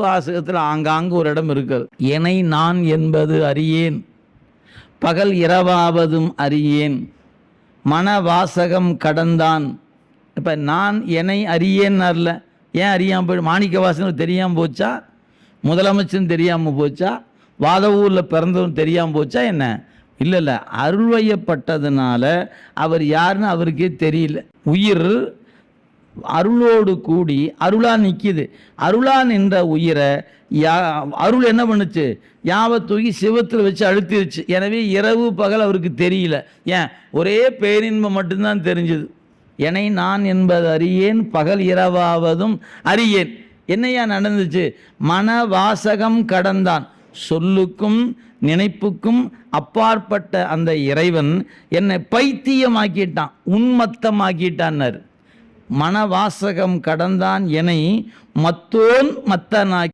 வாசகத்தில் ஆங்காங்கு ஒரு இடம் இருக்கிறது. என்னை நான் என்பது அறியேன், பகல் இரவாவதும் அறியேன், மன வாசகம் கடந்தான். இப்போ நான் என்னை அறியேன்னார்ல, ஏன் அறியாமல் போய் மாணிக்க வாசகனுக்கு தெரியாமல் போச்சா, முதலமைச்சரும் தெரியாமல் போச்சா, வாதவூரில் பிறந்தவரும் தெரியாமல் போச்சா என்ன? இல்லை இல்லை, அருள்வயப்பட்டதுனால அவர் யாருன்னு அவருக்கே தெரியல. உயிர் அருளோடு கூடி அருளா நிற்கிது. அருளா நின்ற உயிரை அருள் என்ன பண்ணுச்சு, யாவை தூக்கி சிவத்தில் வச்சு அழுத்திருச்சு. எனவே இரவு பகல் அவருக்கு தெரியல. ஏன்? ஒரே பேரின்பம் மட்டும்தான் தெரிஞ்சுது. என்னை நான் என்பது அறியேன், பகல் இரவாவதும் அறியேன். என்னையா நடந்துச்சு? மன வாசகம் கடந்தான். சொல்லுக்கும் நினைப்புக்கும் அப்பாற்பட்ட அந்த இறைவன் என்னை பைத்தியமாக்கிட்டான், உன்மத்தமாக்கிட்டான்னார். மனவாசகம் கடந்தான் என்னை மத்தோன் மத்தனாக்கி